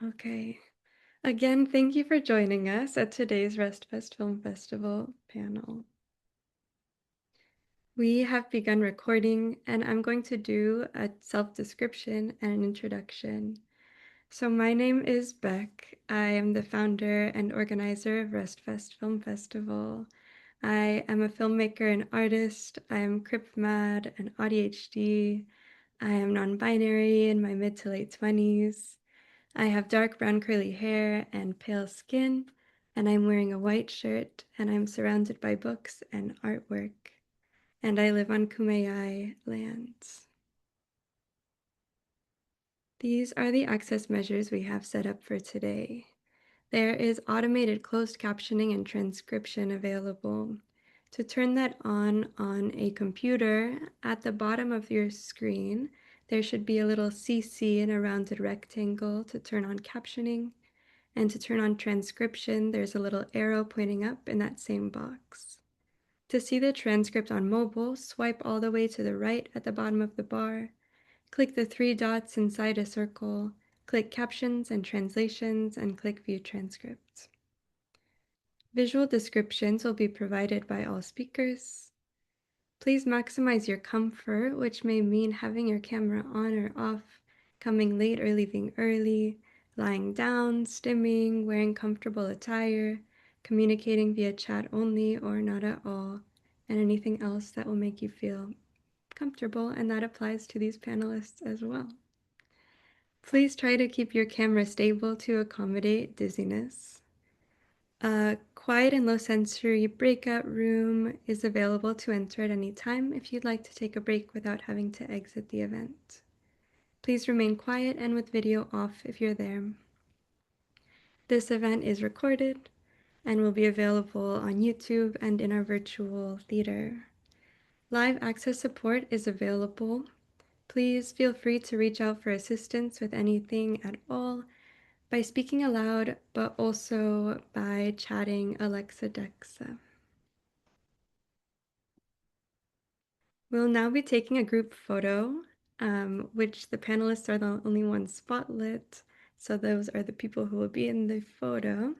Okay. Again, thank you for joining us at today's RestFest Film Festival panel. We have begun recording, and I'm going to do a self-description and an introduction. So my name is Bec. I am the founder and organizer of RestFest Film Festival. I am a filmmaker and artist. I am Crip Mad and ADHD. I am non-binary in my mid to late 20s. I have dark brown curly hair and pale skin, and I'm wearing a white shirt, and I'm surrounded by books and artwork, and I live on Kumeyaay lands. These are the access measures we have set up for today. There is automated closed captioning and transcription available. To turn that on a computer, at the bottom of your screen, there should be a little CC in a rounded rectangle to turn on captioning. And to turn on transcription, there's a little arrow pointing up in that same box. To see the transcript on mobile, swipe all the way to the right at the bottom of the bar. Click the three dots inside a circle, click Captions and Translations, and click View Transcript. Visual descriptions will be provided by all speakers. Please maximize your comfort, which may mean having your camera on or off, coming late or leaving early, lying down, stimming, wearing comfortable attire, communicating via chat only or not at all, and anything else that will make you feel comfortable, and that applies to these panelists as well. Please try to keep your camera stable to accommodate dizziness. A quiet and low sensory breakout room is available to enter at any time if you'd like to take a break without having to exit the event. Please remain quiet and with video off if you're there. This event is recorded and will be available on YouTube and in our virtual theater. Live access support is available. Please feel free to reach out for assistance with anything at all by speaking aloud, but also by chatting Alexa Dexa. We'll now be taking a group photo, which the panelists are the only ones spotlit, so those are the people who will be in the photo.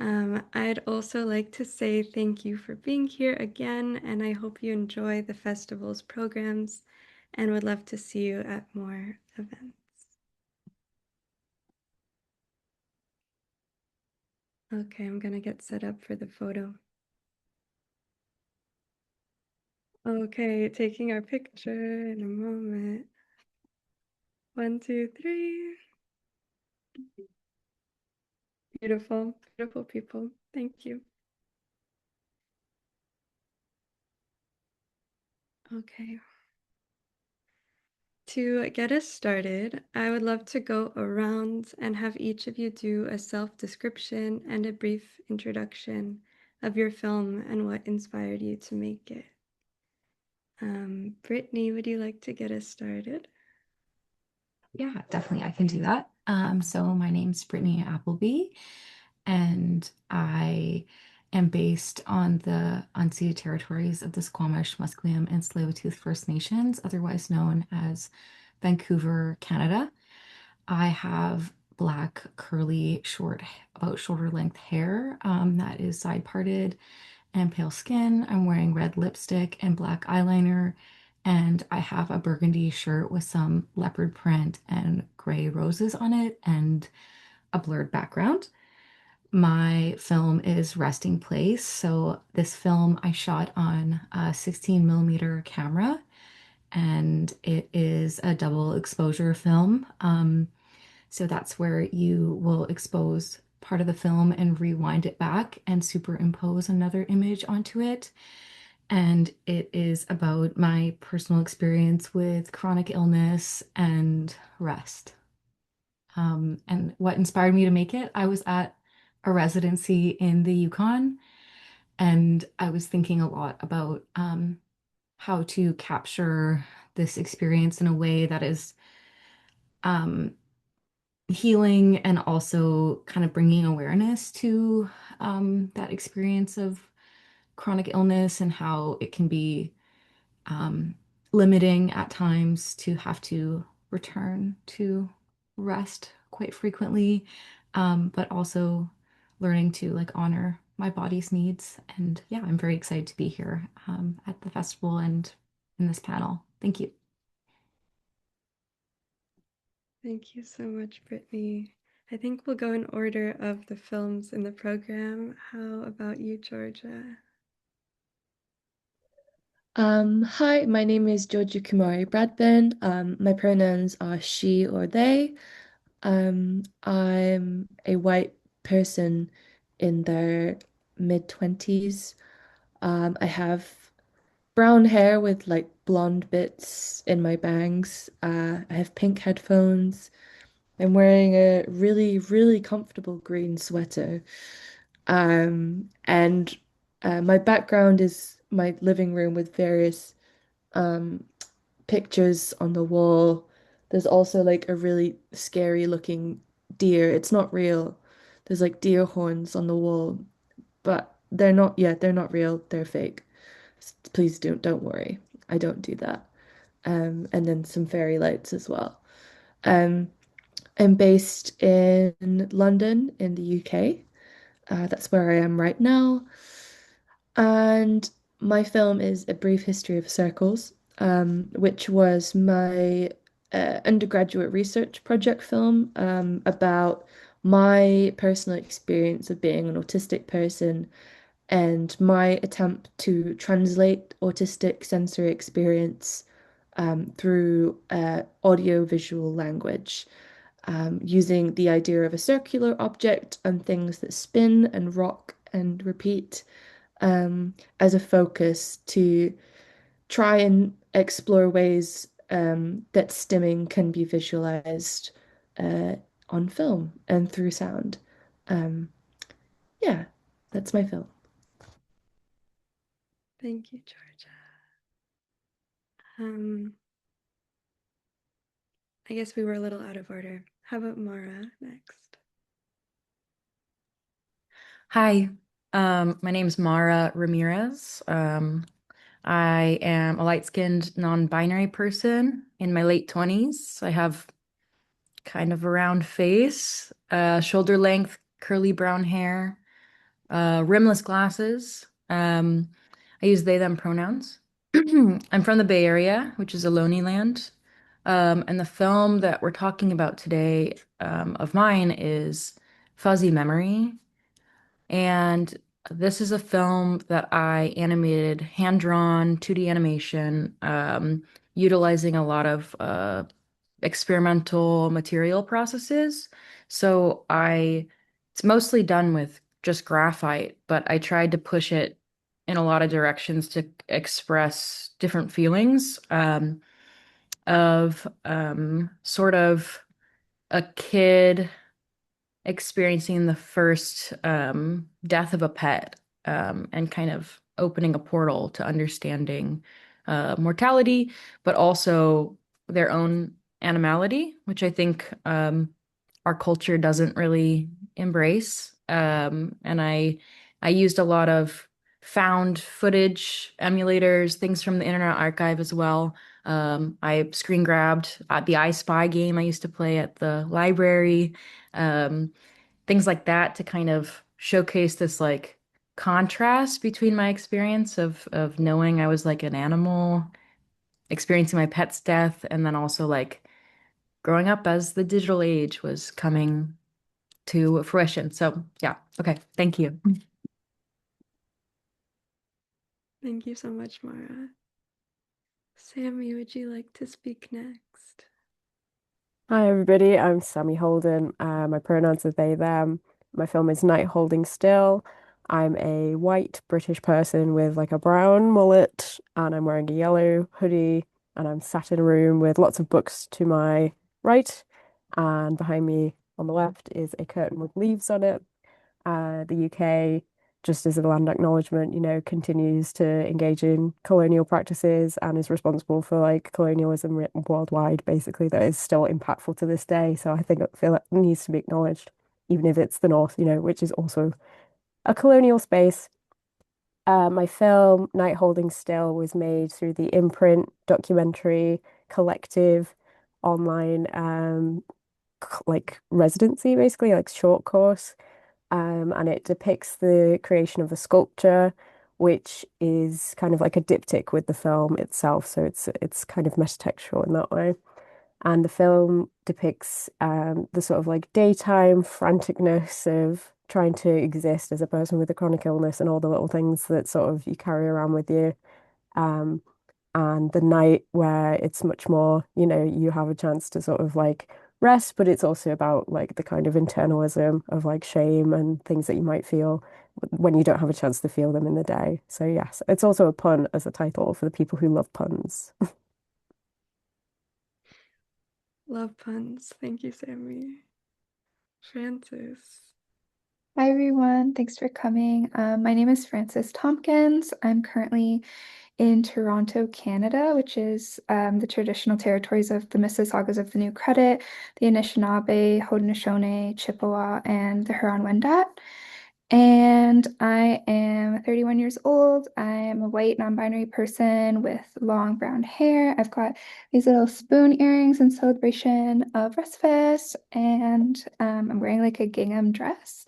I'd also like to say thank you for being here again, and I hope you enjoy the festival's programs and would love to see you at more events. Okay, I'm gonna get set up for the photo. Okay, taking our picture in a moment. 1, 2, 3. Beautiful, beautiful people. Thank you. Okay. To get us started, I would love to go around and have each of you do a self-description and a brief introduction of your film and what inspired you to make it. Brittney, would you like to get us started? Yeah, definitely. I can do that. So my name's Brittney Appleby, and I am based on the unceded territories of the Squamish, Musqueam, and Tsleil-Waututh First Nations, otherwise known as Vancouver, Canada. I have black, curly, about shoulder length hair that is side parted and pale skin. I'm wearing red lipstick and black eyeliner, and I have a burgundy shirt with some leopard print and gray roses on it and a blurred background. My film is Resting Place. So this film I shot on a 16 millimeter camera, and it is a double exposure film. So that's where you will expose part of the film and rewind it back and superimpose another image onto it. And it is about my personal experience with chronic illness and rest. And what inspired me to make it, I was at a residency in the Yukon, and I was thinking a lot about how to capture this experience in a way that is um, healing and also kind of bringing awareness to that experience of chronic illness and how it can be um, limiting at times to have to return to rest quite frequently, but also learning to like honor my body's needs. And yeah, I'm very excited to be here at the festival and in this panel. Thank you. Thank you so much, Brittney. I think we'll go in order of the films in the program. How about you, Georgia? Hi, my name is Georgia Kumari Bradburn. My pronouns are she or they. I'm a white person in their mid-20s. I have brown hair with like blonde bits in my bangs. I have pink headphones. I'm wearing a really, really comfortable green sweater. And my background is my living room with various um, pictures on the wall. There's also like a really scary looking deer. It's not real. There's like deer horns on the wall, but they're not real. They're fake. Please don't worry. I don't do that. And then some fairy lights as well. Um, I'm based in London in the UK. That's where I am right now. And my film is A Brief History of Circles, which was my undergraduate research project film about my personal experience of being an autistic person and my attempt to translate autistic sensory experience through audio-visual language, using the idea of a circular object and things that spin and rock and repeat as a focus to try and explore ways that stimming can be visualized uh, on film and through sound. Um, yeah, that's my film. Thank you, Georgia. Um, I guess we were a little out of order. How about Mara next? Hi, my name's Mara Ramirez. I am a light-skinned, non-binary person in my late 20s. I have kind of a round face, shoulder length, curly brown hair, rimless glasses. I use they, them pronouns. I'm from the Bay Area, which is a lonely land. And the film that we're talking about today, of mine is Fuzzy Memory. And this is a film that I animated, hand-drawn, 2D animation, utilizing a lot of experimental material processes. So it's mostly done with just graphite, but I tried to push it in a lot of directions to express different feelings of sort of a kid experiencing the first death of a pet, and kind of opening a portal to understanding mortality, but also their own animality, which I think our culture doesn't really embrace. And I used a lot of found footage, emulators, things from the Internet Archive as well. I screen grabbed the I Spy game I used to play at the library. Um, Things like that to kind of showcase this like contrast between my experience of knowing I was like an animal, experiencing my pet's death, and then also like growing up as the digital age was coming to fruition. So yeah, okay, thank you. Thank you so much, Mara. Sammy, would you like to speak next? Hi everybody, I'm Sammy Holden. My pronouns are they, them. My film is Night Holding Still. I'm a white British person with like a brown mullet, and I'm wearing a yellow hoodie, and I'm sat in a room with lots of books to my right, and behind me on the left is a curtain with leaves on it. The UK, just as a land acknowledgement, continues to engage in colonial practices and is responsible for like colonialism worldwide, basically, that is still impactful to this day. So I feel it needs to be acknowledged, even if it's the North, which is also a colonial space. My film, Night Holding Still, was made through the Imprint documentary collective online like residency, basically, like short course. And it depicts the creation of a sculpture, which is kind of like a diptych with the film itself. So it's kind of metatextual in that way. And the film depicts the sort of like daytime franticness of trying to exist as a person with a chronic illness and all the little things that sort of you carry around with you. Um, and the night where it's much more, you have a chance to sort of like rest, but it's also about like the kind of internalism of like shame and things that you might feel when you don't have a chance to feel them in the day. So yes, it's also a pun as a title for the people who love puns. Love puns. Thank you, Sammy. Francis. Hi everyone, thanks for coming. My name is Frances Tomkins. I'm currently in Toronto, Canada, which is the traditional territories of the Mississaugas of the New Credit, the Anishinaabe, Haudenosaunee, Chippewa, and the Huron-Wendat. And I am 31 years old. I am a white non-binary person with long brown hair. I've got these little spoon earrings in celebration of RestFest, and I'm wearing like a gingham dress.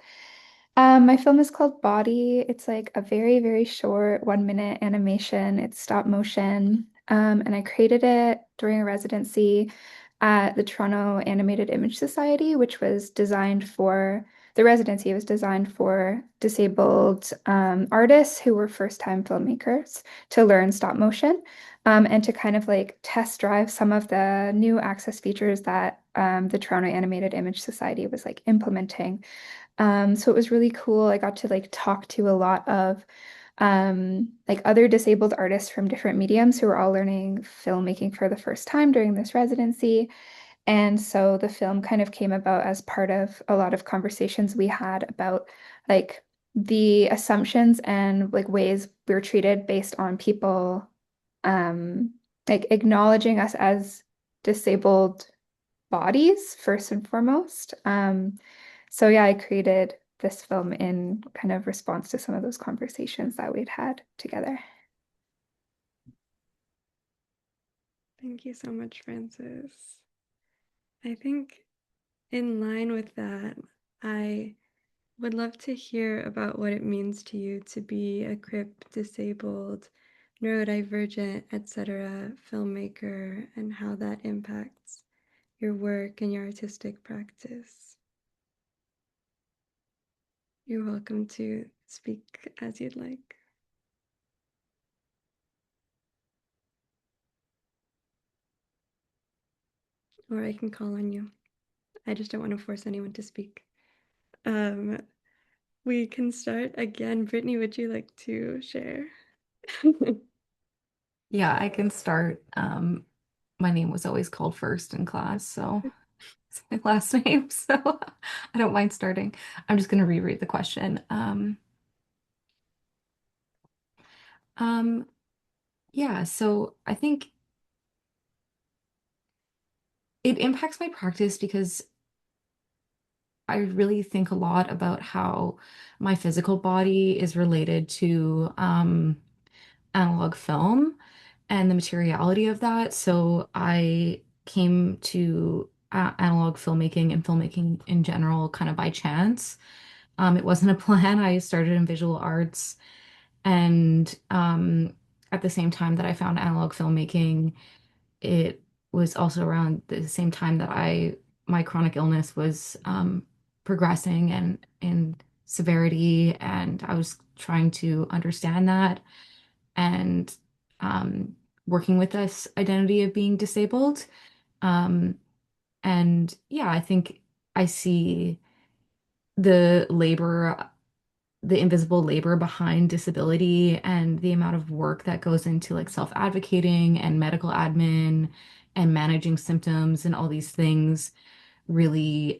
My film is called Body. It's like a very, very short 1 minute animation. It's stop motion. And I created it during a residency at the Toronto Animated Image Society, which was designed for the residency was designed for disabled artists who were first-time filmmakers to learn stop motion and to kind of like test drive some of the new access features that the Toronto Animated Image Society was like implementing. So it was really cool. I got to like talk to a lot of like other disabled artists from different mediums who were all learning filmmaking for the first time during this residency. And so the film kind of came about as part of a lot of conversations we had about like the assumptions and like ways we were treated based on people like acknowledging us as disabled bodies first and foremost. So yeah, I created this film in kind of response to some of those conversations that we'd had together. Thank you so much, Francis. I think in line with that, I would love to hear about what it means to you to be a CRIP, disabled, neurodivergent, etc. filmmaker and how that impacts your work and your artistic practice. You're welcome to speak as you'd like. Or I can call on you. I just don't want to force anyone to speak. We can start again. Brittney, would you like to share? Yeah, I can start. My name was always called first in class, so it's my last name, so I don't mind starting. I'm just going to reread the question. Um, yeah, so I think it impacts my practice because I really think a lot about how my physical body is related to analog film and the materiality of that. So I came to analog filmmaking and filmmaking in general kind of by chance. It wasn't a plan. I started in visual arts, and at the same time that I found analog filmmaking, it was also around the same time that my chronic illness was progressing and in severity, and I was trying to understand that and um, working with this identity of being disabled. Um, and yeah, I think I see the labor, the invisible labor behind disability and the amount of work that goes into like self-advocating and medical admin and managing symptoms and all these things really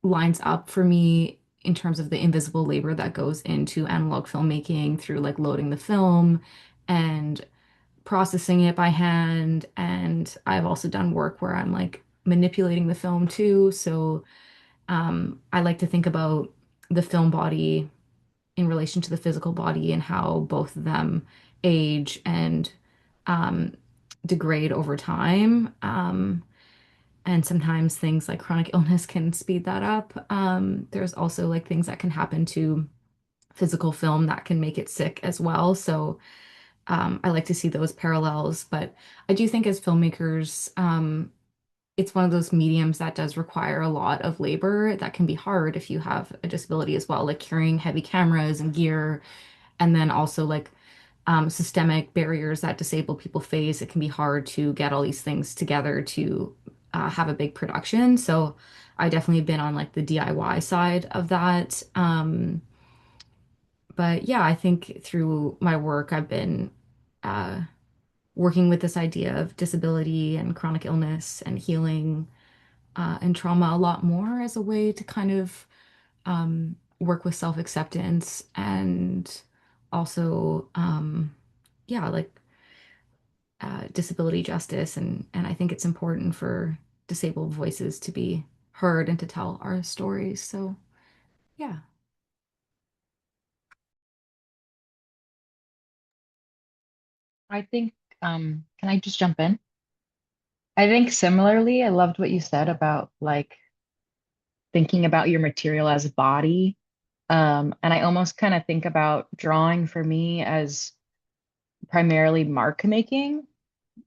lines up for me in terms of the invisible labor that goes into analog filmmaking through like loading the film and processing it by hand. And I've also done work where I'm like manipulating the film too. So I like to think about the film body in relation to the physical body and how both of them age and um, degrade over time. And sometimes things like chronic illness can speed that up. There's also like things that can happen to physical film that can make it sick as well. So I like to see those parallels. But I do think as filmmakers, it's one of those mediums that does require a lot of labor that can be hard if you have a disability as well, like carrying heavy cameras and gear, and then also like systemic barriers that disabled people face. It can be hard to get all these things together to have a big production. So I definitely been on like the DIY side of that. But yeah, I think through my work, I've been uh, working with this idea of disability and chronic illness and healing and trauma a lot more as a way to kind of work with self-acceptance and also, yeah, like disability justice. And I think it's important for disabled voices to be heard and to tell our stories. So, yeah. I think, can I just jump in? I think similarly, I loved what you said about like thinking about your material as a body. And I almost kind of think about drawing for me as primarily mark making,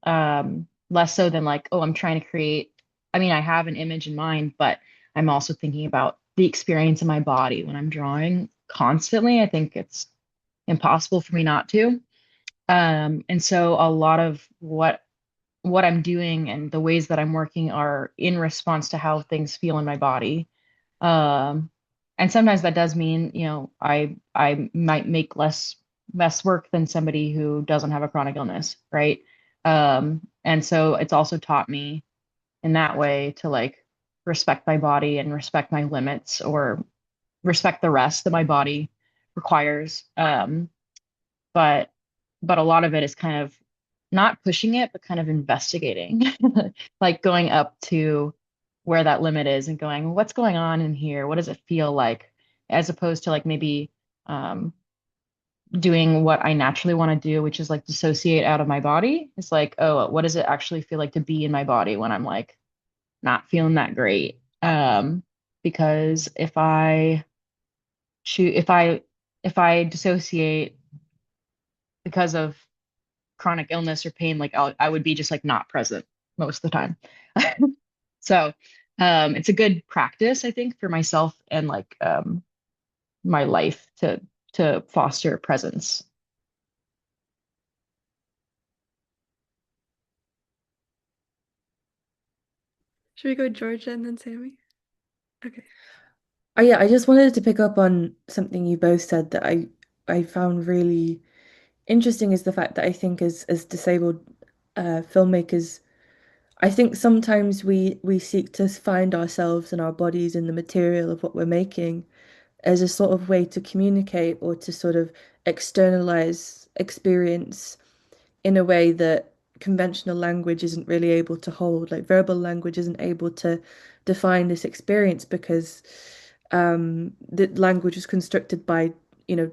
less so than like, oh, I'm trying to create. I mean, I have an image in mind, but I'm also thinking about the experience in my body when I'm drawing constantly. I think it's impossible for me not to. And so a lot of what I'm doing and the ways that I'm working are in response to how things feel in my body. Um, and sometimes that does mean, I might make less work than somebody who doesn't have a chronic illness, right? And so it's also taught me in that way to like respect my body and respect my limits or respect the rest that my body requires. But a lot of it is kind of not pushing it, but kind of investigating, like going up to where that limit is and going, what's going on in here? What does it feel like? As opposed to like maybe um, doing what I naturally want to do, which is like dissociate out of my body. It's like, oh, what does it actually feel like to be in my body when I'm like not feeling that great? Because choose, if I dissociate because of chronic illness or pain, like I would be just like not present most of the time. So it's a good practice, I think, for myself and like my life to foster presence. Should we go Georgia and then Sammy? Okay. Oh yeah, I just wanted to pick up on something you both said that I found really interesting is the fact that I think as disabled filmmakers, I think sometimes we seek to find ourselves and our bodies in the material of what we're making as a sort of way to communicate or to sort of externalize experience in a way that conventional language isn't really able to hold. Like verbal language isn't able to define this experience because the language was constructed by,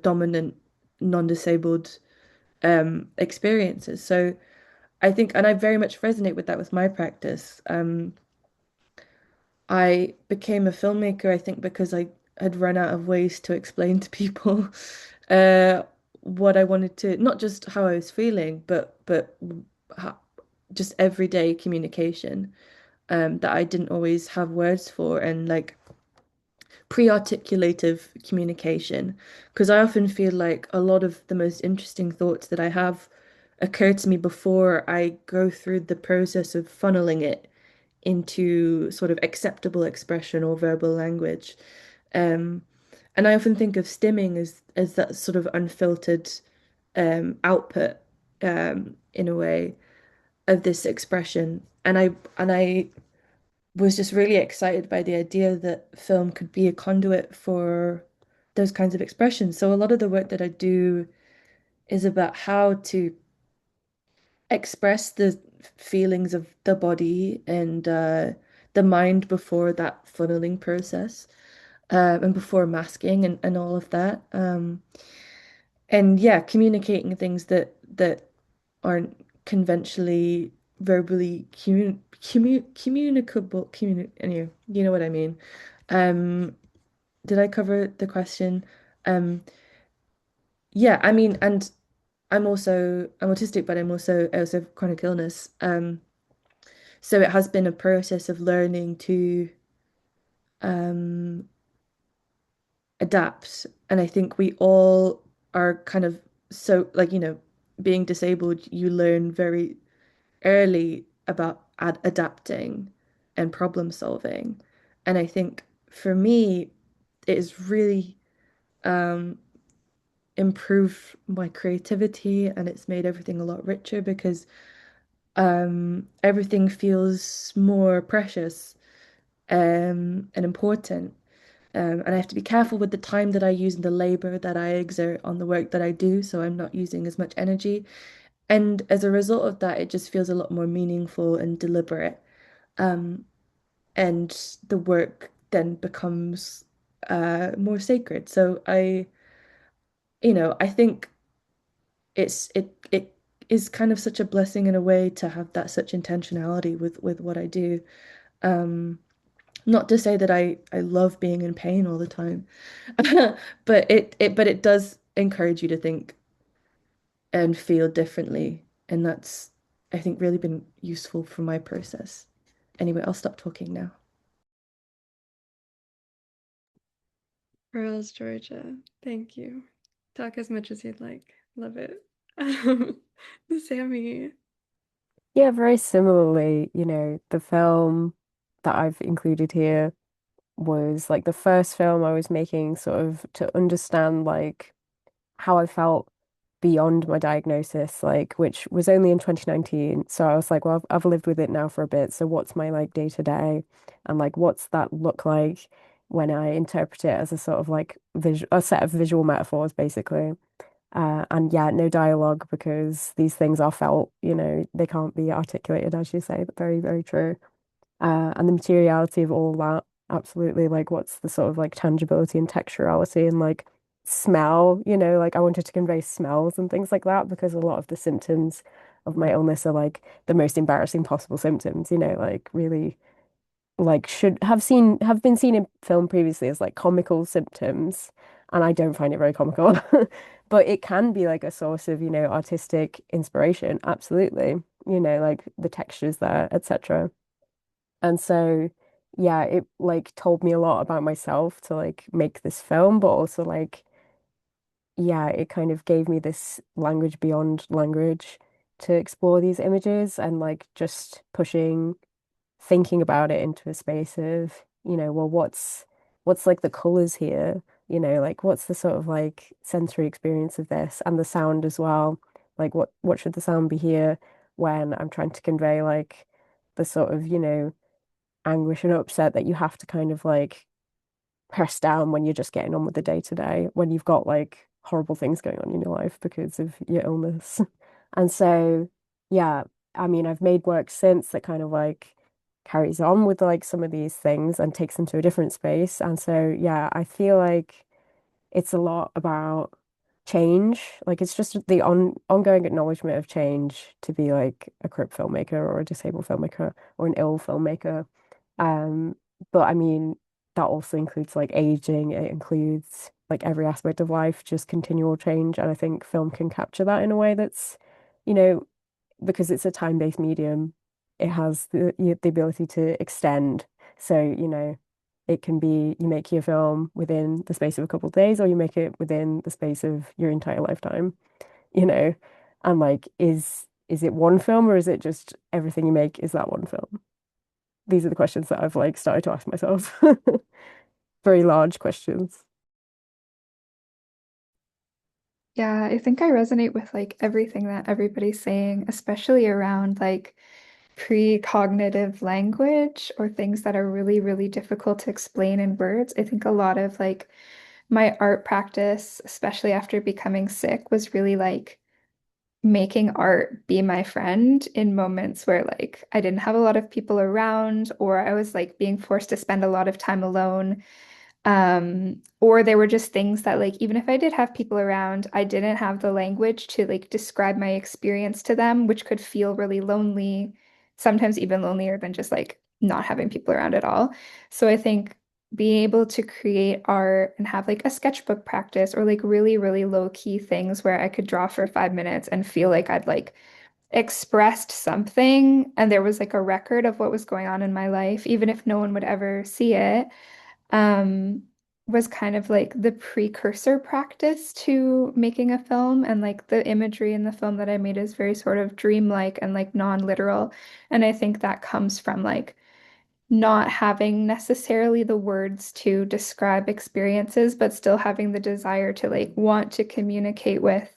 dominant non-disabled experiences. So I think, and I very much resonate with that with my practice. I became a filmmaker, I think, because I had run out of ways to explain to people uh, what I wanted to, not just how I was feeling, but how, just everyday communication that I didn't always have words for, and like pre-articulative communication. Because I often feel like a lot of the most interesting thoughts that I have occur to me before I go through the process of funneling it into sort of acceptable expression or verbal language. Um, and I often think of stimming as that sort of unfiltered output in a way of this expression. And I was just really excited by the idea that film could be a conduit for those kinds of expressions. So a lot of the work that I do is about how to express the feelings of the body and the mind before that funneling process and before masking and all of that. And yeah, communicating things that aren't conventionally verbally communicable anyway, you know what I mean. Um, did I cover the question? Um, yeah, I mean, and I'm autistic, but I also have chronic illness. So it has been a process of learning to um adapt. And I think we all are kind of so like, being disabled, you learn very early about adapting and problem solving. And I think for me, it has really um, improved my creativity and it's made everything a lot richer because everything feels more precious and important. And I have to be careful with the time that I use and the labor that I exert on the work that I do, so I'm not using as much energy. And as a result of that, it just feels a lot more meaningful and deliberate. Um, and the work then becomes more sacred. So I think it is kind of such a blessing in a way to have that such intentionality with what I do. Um, Not to say that I love being in pain all the time, but it does encourage you to think and feel differently, and that's I think really been useful for my process. Anyway, I'll stop talking now. Pearls, Georgia. Thank you. Talk as much as you'd like. Love it. Sammy. Yeah, very similarly, the film that I've included here was like the first film I was making sort of to understand like how I felt beyond my diagnosis, like which was only in 2019. So I was like, well, I've lived with it now for a bit. So what's my like day to day, and like what's that look like when I interpret it as a sort of like a set of visual metaphors, basically. And yeah, no dialogue because these things are felt, they can't be articulated, as you say. But very, very true. And the materiality of all that, absolutely. Like, what's the sort of like tangibility and texturality and like smell, like I wanted to convey smells and things like that because a lot of the symptoms of my illness are like the most embarrassing possible symptoms, like really like have been seen in film previously as like comical symptoms, and I don't find it very comical. But it can be like a source of, artistic inspiration, absolutely. Like the textures there, etc. And so, yeah, it like told me a lot about myself to like make this film, but also like, yeah, it kind of gave me this language beyond language to explore these images and like just pushing, thinking about it into a space of, well, what's like the colors here, like what's the sort of like sensory experience of this and the sound as well. Like what should the sound be here when I'm trying to convey like the sort of, anguish and upset that you have to kind of like press down when you're just getting on with the day to day, when you've got like horrible things going on in your life because of your illness. And so, yeah, I mean, I've made work since that kind of like carries on with like some of these things and takes them to a different space. And so, yeah, I feel like it's a lot about change. Like it's just the ongoing acknowledgement of change to be like a crip filmmaker or a disabled filmmaker or an ill filmmaker. Um, but I mean, that also includes like aging, it includes like every aspect of life, just continual change. And I think film can capture that in a way that's, you know, because it's a time-based medium, it has the ability to extend. So, it can be you make your film within the space of a couple of days, or you make it within the space of your entire lifetime, you know. And like, is it one film or is it just everything you make is that one film? These are the questions that I've like started to ask myself. Very large questions. Yeah, I think I resonate with like everything that everybody's saying, especially around like pre-cognitive language or things that are really, really difficult to explain in words. I think a lot of like my art practice, especially after becoming sick, was really like making art be my friend in moments where like I didn't have a lot of people around or I was like being forced to spend a lot of time alone. Or there were just things that like even if I did have people around, I didn't have the language to like describe my experience to them, which could feel really lonely sometimes even lonelier than just like not having people around at all. So I think being able to create art and have like a sketchbook practice or like really, really low key things where I could draw for 5 minutes and feel like I'd like expressed something and there was like a record of what was going on in my life, even if no one would ever see it, um, was kind of like the precursor practice to making a film. And like the imagery in the film that I made is very sort of dreamlike and like non-literal. And I think that comes from like not having necessarily the words to describe experiences, but still having the desire to like want to communicate with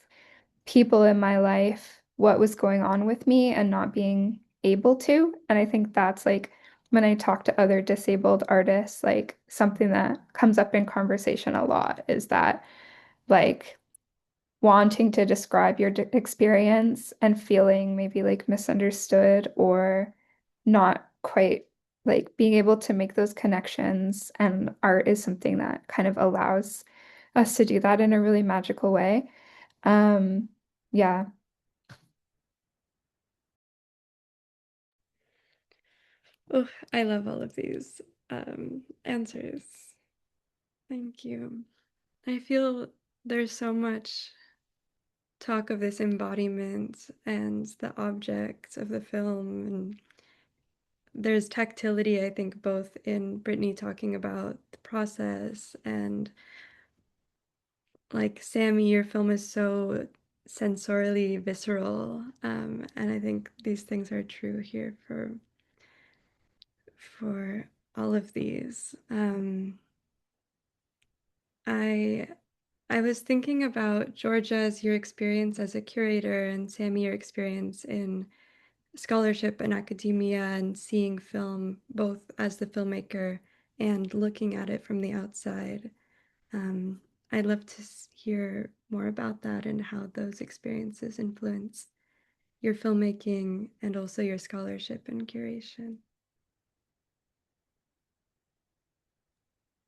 people in my life what was going on with me and not being able to. And I think that's like when I talk to other disabled artists, like something that comes up in conversation a lot is that like wanting to describe your experience and feeling maybe like misunderstood or not quite like being able to make those connections. And art is something that kind of allows us to do that in a really magical way. Um, yeah. Oh, I love all of these answers. Thank you. I feel there's so much talk of this embodiment and the object of the film, and there's tactility, I think, both in Brittney talking about the process and like Sammy, your film is so sensorially visceral, and I think these things are true here for all of these. I I was thinking about Georgia's your experience as a curator and Sammy your experience in scholarship and academia and seeing film both as the filmmaker and looking at it from the outside. Um, I'd love to hear more about that and how those experiences influence your filmmaking and also your scholarship and curation.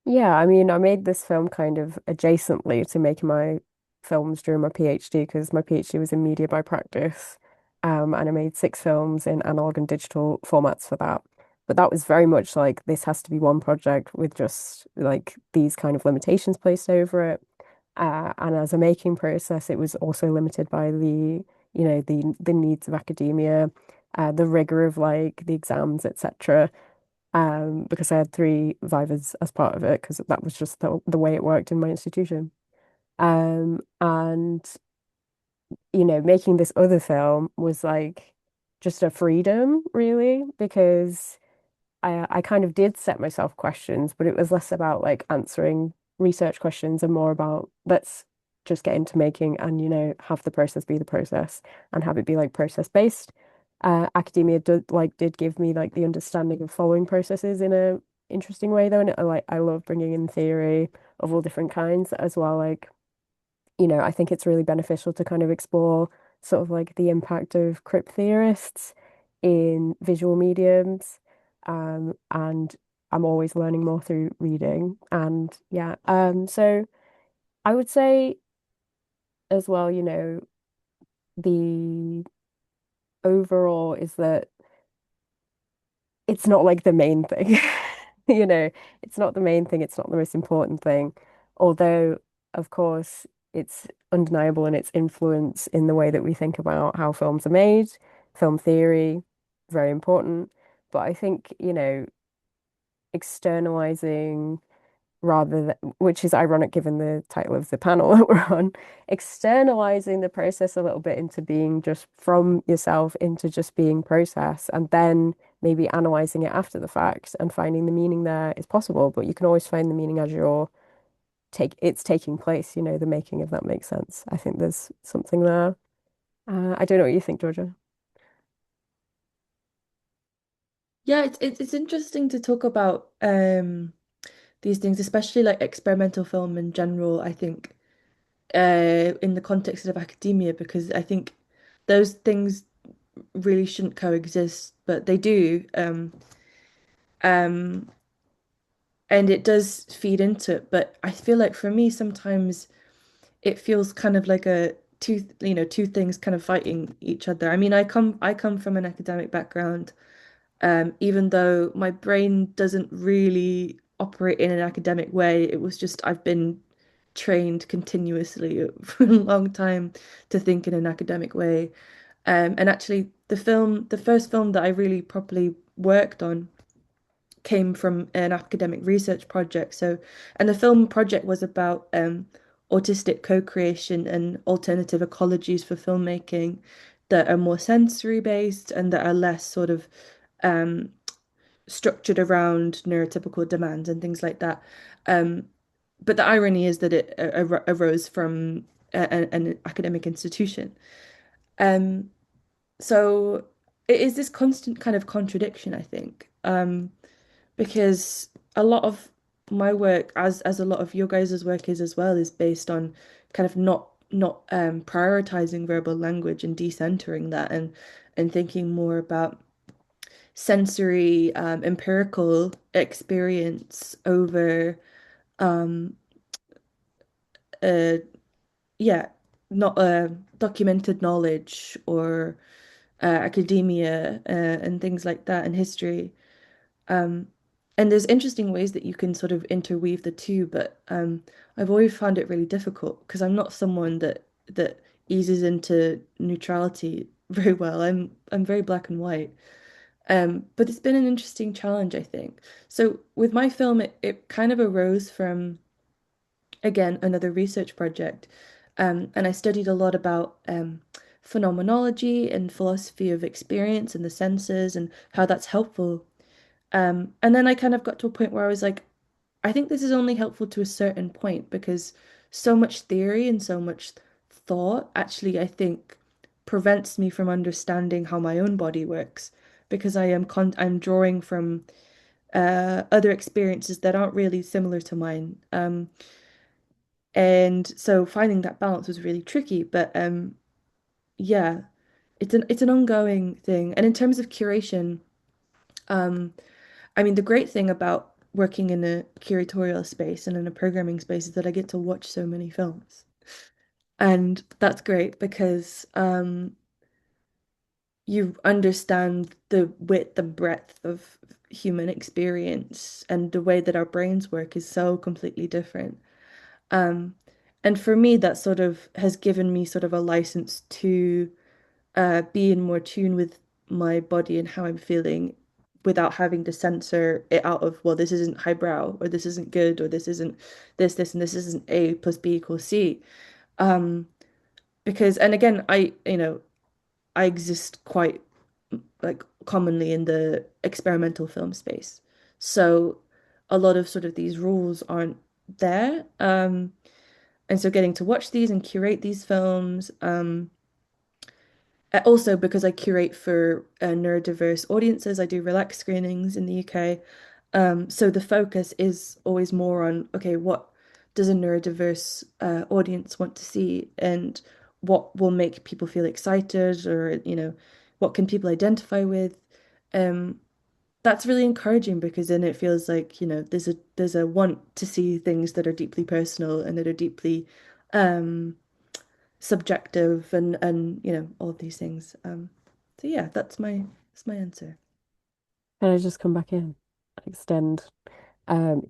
Yeah, I mean, I made this film kind of adjacently to making my films during my PhD because my PhD was in media by practice. And I made 6 films in analog and digital formats for that. But that was very much like this has to be one project with just like these kind of limitations placed over it. And as a making process, it was also limited by the needs of academia, the rigor of like the exams, etc. Because I had 3 vivas as part of it, because that was just the way it worked in my institution. And making this other film was like just a freedom, really, because I kind of did set myself questions, but it was less about like answering research questions and more about let's just get into making and have the process be the process and have it be like process based. Academia did give me like the understanding of following processes in a interesting way though, and I love bringing in theory of all different kinds as well. Like I think it's really beneficial to kind of explore sort of like the impact of crypt theorists in visual mediums. And I'm always learning more through reading. And yeah, so I would say as well, the overall is that it's not like the main thing. You know, it's not the main thing, it's not the most important thing. Although, of course, it's undeniable in its influence in the way that we think about how films are made, film theory, very important. But I think, externalizing rather than, which is ironic given the title of the panel that we're on, externalizing the process a little bit into being just from yourself into just being process, and then maybe analyzing it after the fact and finding the meaning there is possible, but you can always find the meaning as it's taking place, the making, if that makes sense. I think there's something there. I don't know what you think, Georgia. Yeah, it's interesting to talk about these things, especially like experimental film in general, I think, in the context of academia, because I think those things really shouldn't coexist, but they do. Um, and it does feed into it. But I feel like for me, sometimes it feels kind of like a two things kind of fighting each other. I mean, I come from an academic background, even though my brain doesn't really operate in an academic way. It was just I've been trained continuously for a long time to think in an academic way. And actually, the first film that I really properly worked on came from an academic research project. So, and the film project was about autistic co-creation and alternative ecologies for filmmaking that are more sensory based and that are less sort of um, structured around neurotypical demands and things like that. Um, but the irony is that it arose from an academic institution. Um, so it is this constant kind of contradiction, I think, because a lot of my work, as a lot of your guys' work is as well, is based on kind of not prioritizing verbal language and decentering that and thinking more about sensory empirical experience over um uh yeah not documented knowledge or academia and things like that and history. Um, and there's interesting ways that you can sort of interweave the two, but I've always found it really difficult because I'm not someone that eases into neutrality very well. I'm very black and white. But it's been an interesting challenge, I think. So with my film, it kind of arose from, again, another research project. And I studied a lot about phenomenology and philosophy of experience and the senses and how that's helpful. And then I kind of got to a point where I was like, I think this is only helpful to a certain point because so much theory and so much thought actually, I think, prevents me from understanding how my own body works because I'm drawing from other experiences that aren't really similar to mine. And so finding that balance was really tricky, but yeah, it's an ongoing thing. And in terms of curation, um, I mean, the great thing about working in a curatorial space and in a programming space is that I get to watch so many films. And that's great because you understand the width and breadth of human experience and the way that our brains work is so completely different. Um, and for me, that sort of has given me sort of a license to be in more tune with my body and how I'm feeling without having to censor it out of, well, this isn't highbrow, or this isn't good, or this isn't this, and this isn't A plus B equals C. Um, because, and again, I exist quite like commonly in the experimental film space. So a lot of sort of these rules aren't there. And so getting to watch these and curate these films, also because I curate for neurodiverse audiences, I do relaxed screenings in the UK. So the focus is always more on, okay, what does a neurodiverse audience want to see and what will make people feel excited or, what can people identify with? Um, that's really encouraging because then it feels like, there's a want to see things that are deeply personal and that are deeply um subjective and all of these things. So yeah, that's my answer. Can I just come back in? Extend. Um,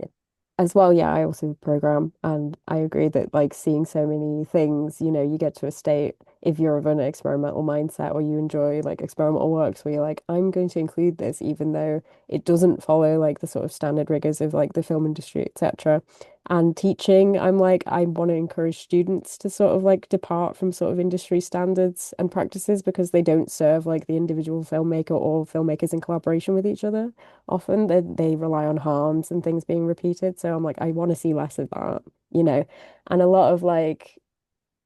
as well, yeah, I also program, and I agree that like seeing so many things, you get to a state if you're of an experimental mindset or you enjoy like experimental works where you're like, I'm going to include this even though it doesn't follow like the sort of standard rigors of like the film industry, etc. And teaching, I'm like, I want to encourage students to sort of like depart from sort of industry standards and practices because they don't serve like the individual filmmaker or filmmakers in collaboration with each other. Often they rely on harms and things being repeated. So I'm like, I want to see less of that, you know. And a lot of like,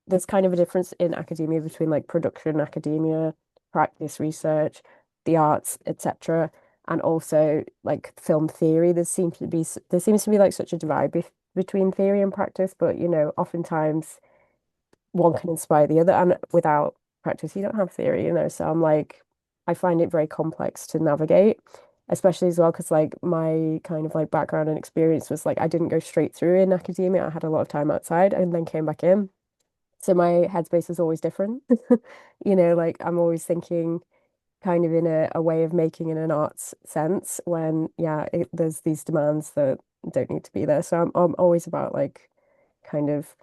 there's kind of a difference in academia between like production academia, practice research, the arts, etc. And also like film theory. There seems to be like such a divide between theory and practice, but oftentimes one can inspire the other, and without practice, you don't have theory, So I'm like, I find it very complex to navigate, especially as well because like my kind of like background and experience was like I didn't go straight through in academia. I had a lot of time outside and then came back in. So my headspace is always different. You know, like I'm always thinking kind of in a way of making in an arts sense when, yeah, there's these demands that don't need to be there. So I'm always about like kind of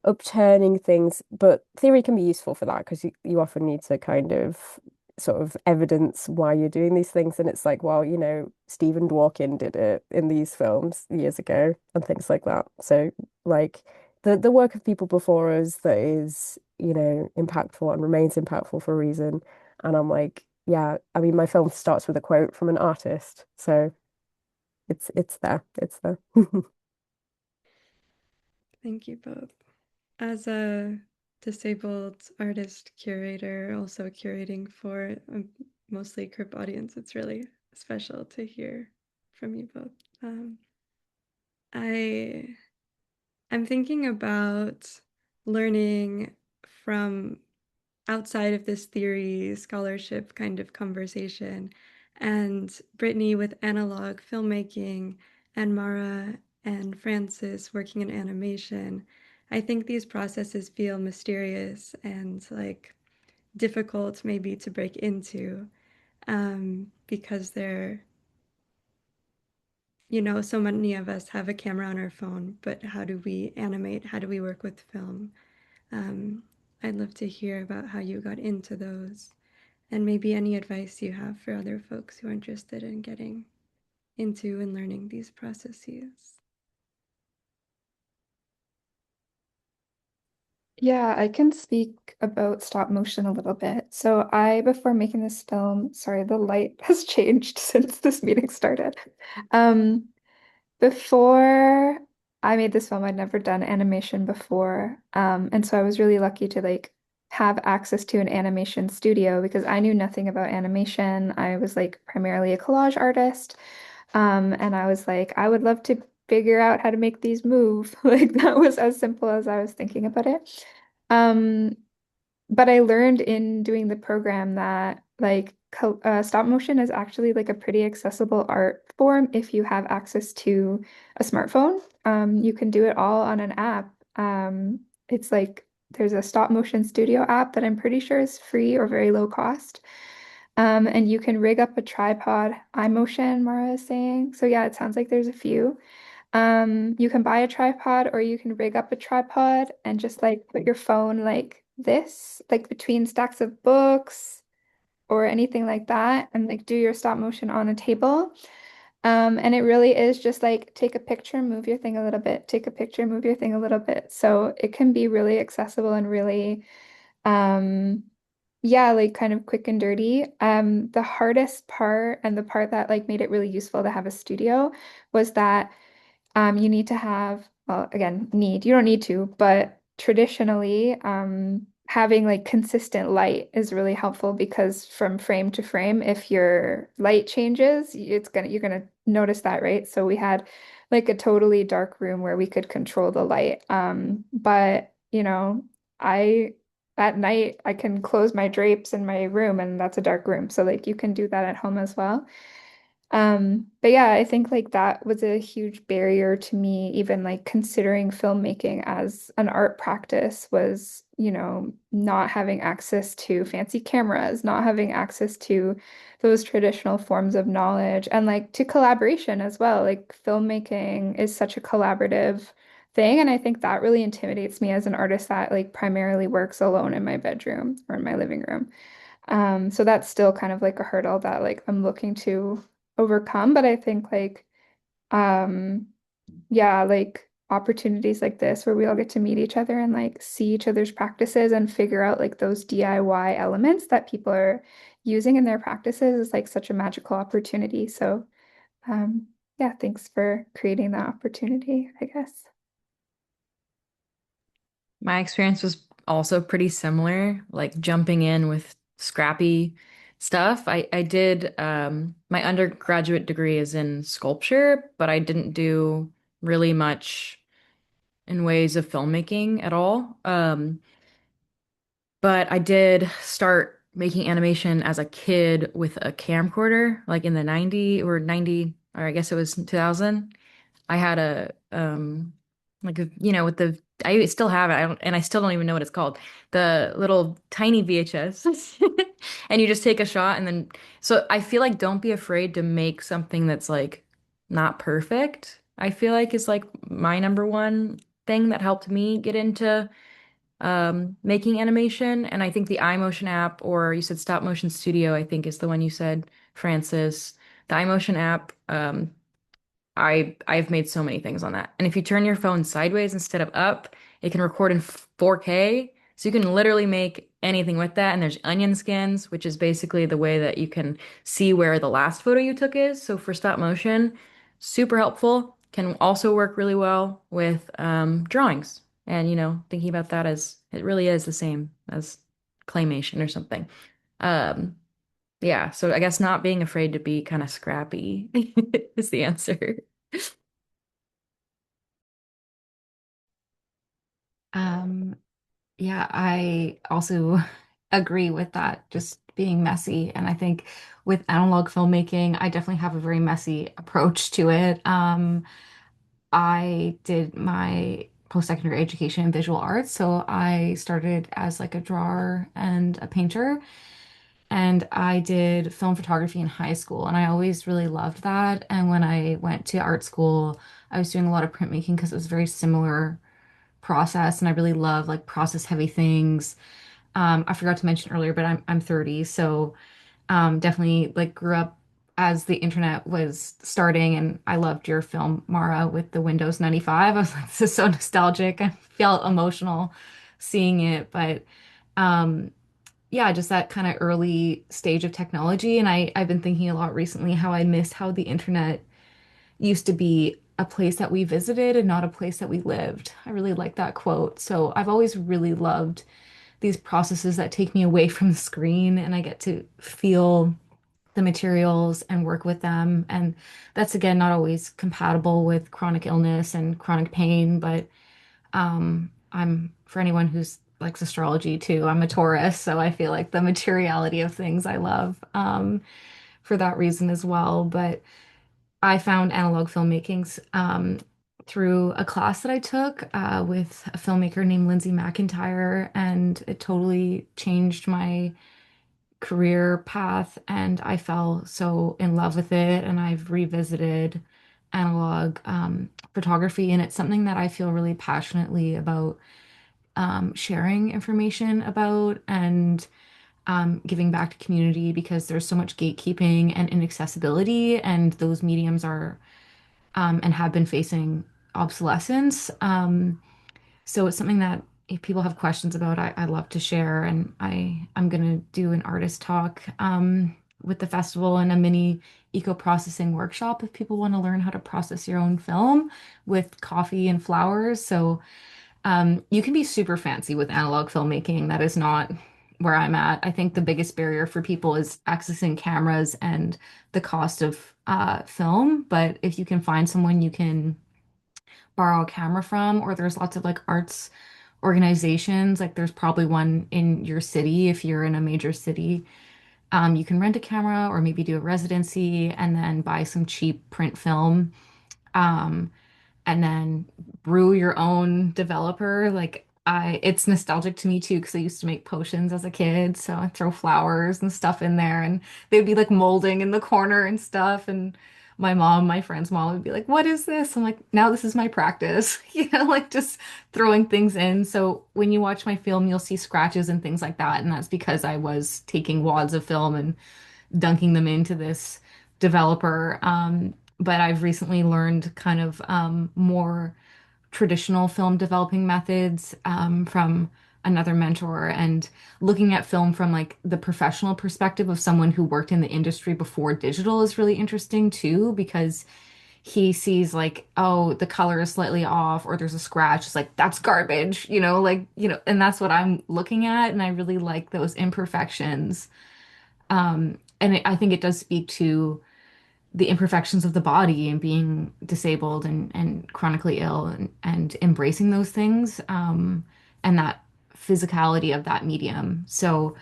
upturning things, but theory can be useful for that because you often need to kind of sort of evidence why you're doing these things. And it's like, well, you know, Stephen Dworkin did it in these films years ago and things like that. So like the work of people before us that is, you know, impactful and remains impactful for a reason. And I'm like, yeah, I mean, my film starts with a quote from an artist, so it's there, it's there. Thank you both. As a disabled artist curator, also curating for a mostly crip audience, it's really special to hear from you both. I I'm thinking about learning from outside of this theory scholarship kind of conversation, and Brittney with analog filmmaking, and Mara and Francis working in animation. I think these processes feel mysterious and like difficult maybe to break into, because they're, so many of us have a camera on our phone, but how do we animate? How do we work with film? Um, I'd love to hear about how you got into those, and maybe any advice you have for other folks who are interested in getting into and learning these processes. Yeah, I can speak about stop motion a little bit. So before making this film, sorry, the light has changed since this meeting started. Um, Before I made this film, I'd never done animation before. And so I was really lucky to like have access to an animation studio because I knew nothing about animation. I was like primarily a collage artist. And I was like, I would love to figure out how to make these move. Like that was as simple as I was thinking about it. Um, but I learned in doing the program that like stop motion is actually like a pretty accessible art form if you have access to a smartphone. You can do it all on an app. It's like there's a stop motion studio app that I'm pretty sure is free or very low cost. And you can rig up a tripod, iMotion, Mara is saying. So yeah, it sounds like there's a few. You can buy a tripod or you can rig up a tripod and just like put your phone like this, like between stacks of books or anything like that, and like do your stop motion on a table. And it really is just like take a picture, move your thing a little bit, take a picture, move your thing a little bit. So it can be really accessible and really, um, yeah, like kind of quick and dirty. The hardest part and the part that like made it really useful to have a studio was that you need to have, well, again, you don't need to, but traditionally, having like consistent light is really helpful because from frame to frame, if your light changes, you're gonna notice that, right? So we had like a totally dark room where we could control the light. But I at night I can close my drapes in my room and that's a dark room. So like you can do that at home as well. But yeah, I think like that was a huge barrier to me, even like considering filmmaking as an art practice was, not having access to fancy cameras, not having access to those traditional forms of knowledge and like to collaboration as well. Like filmmaking is such a collaborative thing. And I think that really intimidates me as an artist that like primarily works alone in my bedroom or in my living room. So that's still kind of like a hurdle that like I'm looking to overcome. But I think like um yeah, like opportunities like this where we all get to meet each other and like see each other's practices and figure out like those DIY elements that people are using in their practices is like such a magical opportunity. So yeah, thanks for creating that opportunity, I guess. My experience was also pretty similar, like jumping in with scrappy stuff. I did my undergraduate degree is in sculpture, but I didn't do really much in ways of filmmaking at all. But I did start making animation as a kid with a camcorder, like in the 90 or 90, or I guess it was 2000. I had a like with the I still have it. I don't, and I still don't even know what it's called. The little tiny VHS. And you just take a shot and then so I feel like don't be afraid to make something that's like not perfect. I feel like is like my number one thing that helped me get into making animation. And I think the iMotion app, or you said Stop Motion Studio, I think is the one you said, Francis. The iMotion app, I've made so many things on that. And if you turn your phone sideways instead of up, it can record in 4K. So you can literally make anything with that. And there's onion skins, which is basically the way that you can see where the last photo you took is. So for stop motion, super helpful. Can also work really well with drawings. And thinking about that as it really is the same as claymation or something. Um, yeah, so I guess not being afraid to be kind of scrappy is the answer. Um, yeah, I also agree with that, just being messy. And I think with analog filmmaking, I definitely have a very messy approach to it. I did my post-secondary education in visual arts, so I started as like a drawer and a painter. And I did film photography in high school, and I always really loved that. And when I went to art school, I was doing a lot of printmaking because it was a very similar process, and I really love like process heavy things. I forgot to mention earlier, but I'm 30, so definitely like grew up as the internet was starting, and I loved your film, Mara, with the Windows 95. I was like, this is so nostalgic. I felt emotional seeing it, but um, yeah, just that kind of early stage of technology. And I've been thinking a lot recently how I miss how the internet used to be a place that we visited and not a place that we lived. I really like that quote. So I've always really loved these processes that take me away from the screen and I get to feel the materials and work with them. And that's again not always compatible with chronic illness and chronic pain, but I'm for anyone who's likes astrology too, I'm a Taurus, so I feel like the materiality of things I love for that reason as well. But I found analog filmmakings through a class that I took with a filmmaker named Lindsay McIntyre, and it totally changed my career path. And I fell so in love with it, and I've revisited analog photography, and it's something that I feel really passionately about sharing information about and giving back to community because there's so much gatekeeping and inaccessibility, and those mediums are and have been facing obsolescence. So it's something that if people have questions about, I love to share. And I'm gonna do an artist talk with the festival and a mini eco-processing workshop if people want to learn how to process your own film with coffee and flowers. So you can be super fancy with analog filmmaking. That is not where I'm at. I think the biggest barrier for people is accessing cameras and the cost of film. But if you can find someone you can borrow a camera from, or there's lots of like arts organizations, like there's probably one in your city if you're in a major city. You can rent a camera or maybe do a residency and then buy some cheap print film. Um, and then brew your own developer. It's nostalgic to me too because I used to make potions as a kid, so I throw flowers and stuff in there, and they'd be like molding in the corner and stuff. And my friend's mom would be like, "What is this?" I'm like, "Now this is my practice," like just throwing things in. So when you watch my film, you'll see scratches and things like that, and that's because I was taking wads of film and dunking them into this developer. But I've recently learned kind of more traditional film developing methods from another mentor and looking at film from like the professional perspective of someone who worked in the industry before digital is really interesting too because he sees like, oh, the color is slightly off or there's a scratch. It's like, that's garbage, and that's what I'm looking at. And I really like those imperfections. I think it does speak to the imperfections of the body and being disabled and chronically ill and embracing those things and that physicality of that medium. So,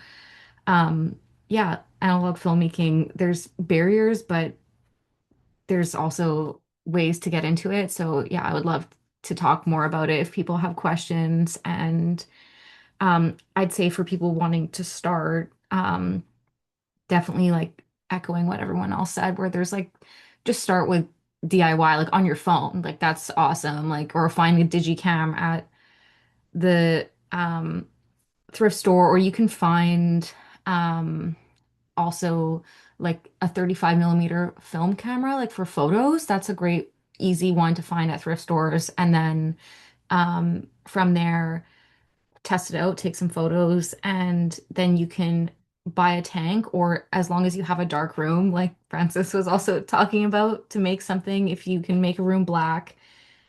yeah, analog filmmaking, there's barriers, but there's also ways to get into it. So, yeah, I would love to talk more about it if people have questions. And I'd say for people wanting to start, definitely like echoing what everyone else said, where there's like just start with DIY, like on your phone. Like that's awesome. Like, or find a digicam at the thrift store, or you can find also like a 35 millimeter film camera, like for photos. That's a great, easy one to find at thrift stores. And then from there, test it out, take some photos, and then you can buy a tank, or as long as you have a dark room, like Francis was also talking about, to make something, if you can make a room black,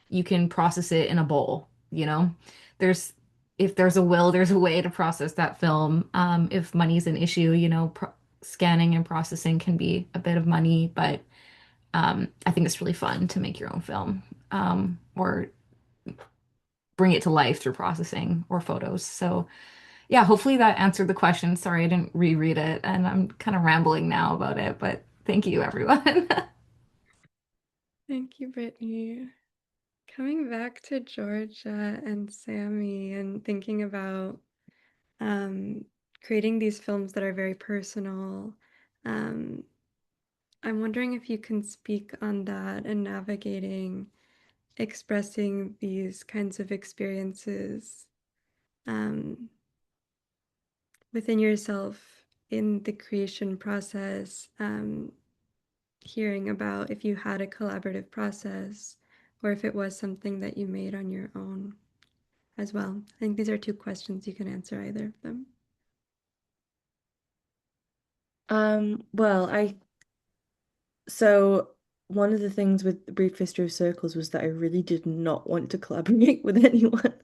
you can process it in a bowl, you know? There's if there's a will, there's a way to process that film. If money's an issue, scanning and processing can be a bit of money, but I think it's really fun to make your own film, or bring it to life through processing or photos. So yeah, hopefully that answered the question. Sorry, I didn't reread it, and I'm kind of rambling now about it, but thank you, everyone. Thank you, Brittney. Coming back to Georgia and Sammy and thinking about um, creating these films that are very personal, um, I'm wondering if you can speak on that and navigating expressing these kinds of experiences um, within yourself in the creation process, hearing about if you had a collaborative process or if it was something that you made on your own as well. I think these are two questions you can answer either of them. Well, so one of the things with the Brief History of Circles was that I really did not want to collaborate with anyone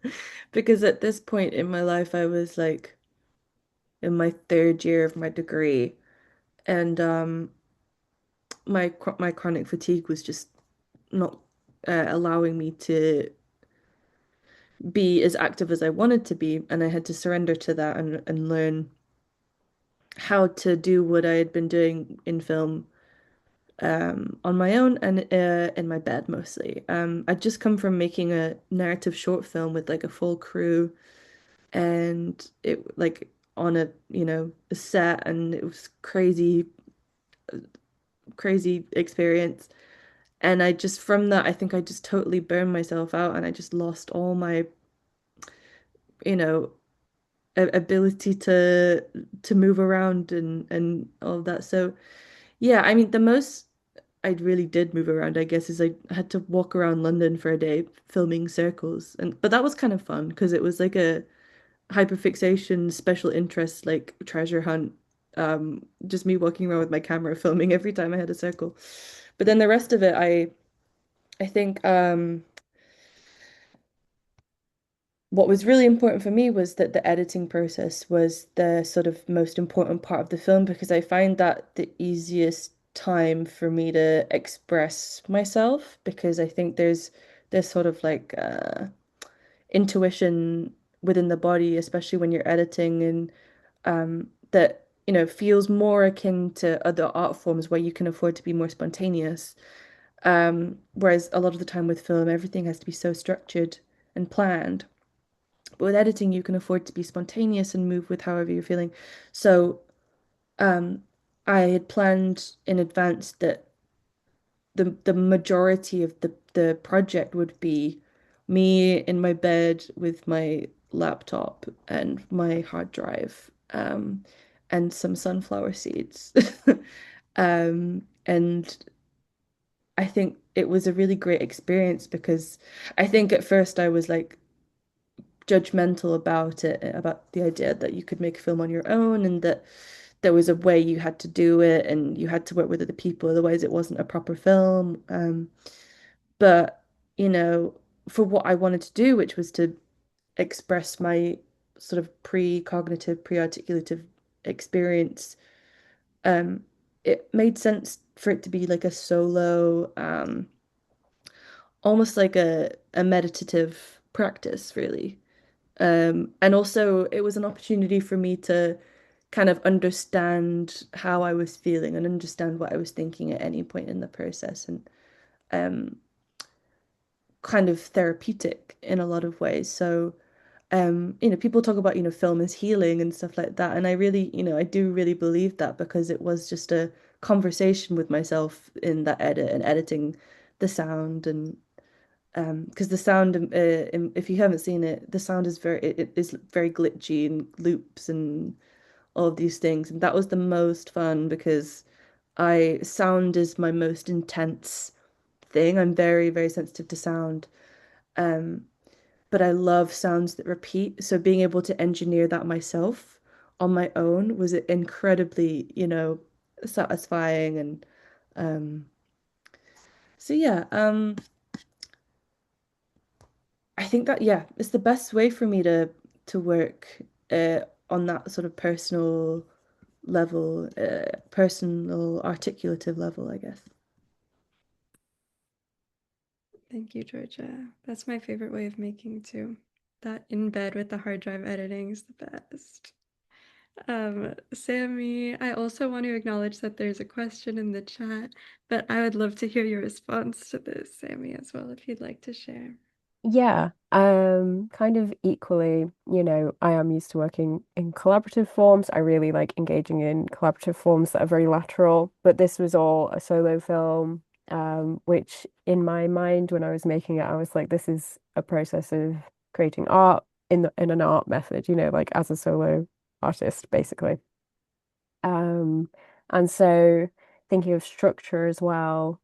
because at this point in my life I was like in my third year of my degree, and my chronic fatigue was just not allowing me to be as active as I wanted to be, and I had to surrender to that and learn how to do what I had been doing in film on my own and in my bed mostly. I'd just come from making a narrative short film with like a full crew, and it like on a set, and it was crazy experience. And I just from that, I think I just totally burned myself out, and I just lost all my, you know, ability to move around and all of that. So yeah, I mean the most I really did move around, I guess, is I had to walk around London for a day filming circles. And but that was kind of fun because it was like a hyperfixation special interest like treasure hunt. Just me walking around with my camera filming every time I had a circle. But then the rest of it I think what was really important for me was that the editing process was the sort of most important part of the film, because I find that the easiest time for me to express myself, because I think there's sort of like intuition within the body, especially when you're editing, and that feels more akin to other art forms where you can afford to be more spontaneous. Whereas a lot of the time with film, everything has to be so structured and planned. But with editing, you can afford to be spontaneous and move with however you're feeling. So, um, I had planned in advance that the majority of the project would be me in my bed with my laptop and my hard drive, and some sunflower seeds. And I think it was a really great experience because I think at first I was like judgmental about it, about the idea that you could make a film on your own and that there was a way you had to do it and you had to work with other people, otherwise it wasn't a proper film. But, you know, for what I wanted to do, which was to express my sort of pre-cognitive, pre-articulative experience, um, it made sense for it to be like a solo, almost like a meditative practice, really. And also, it was an opportunity for me to kind of understand how I was feeling and understand what I was thinking at any point in the process. And um, kind of therapeutic in a lot of ways. So, people talk about, film as healing and stuff like that. And I really, I do really believe that because it was just a conversation with myself in that edit and editing the sound and because the sound, if you haven't seen it, the sound is it is very glitchy and loops and all of these things. And that was the most fun because sound is my most intense thing. I'm very, very sensitive to sound. Um, but I love sounds that repeat. So being able to engineer that myself on my own was incredibly, satisfying and um so yeah, I think that yeah, it's the best way for me to work on that sort of personal level, personal articulative level, I guess. Thank you, Georgia. That's my favorite way of making too. That in bed with the hard drive editing is the best. Sammy, I also want to acknowledge that there's a question in the chat, but I would love to hear your response to this, Sammy, as well, if you'd like to share. Yeah, kind of equally, I am used to working in collaborative forms. I really like engaging in collaborative forms that are very lateral, but this was all a solo film, which in my mind when I was making it, I was like, this is a process of creating art in an art method, like as a solo artist, basically. Um, and so thinking of structure as well,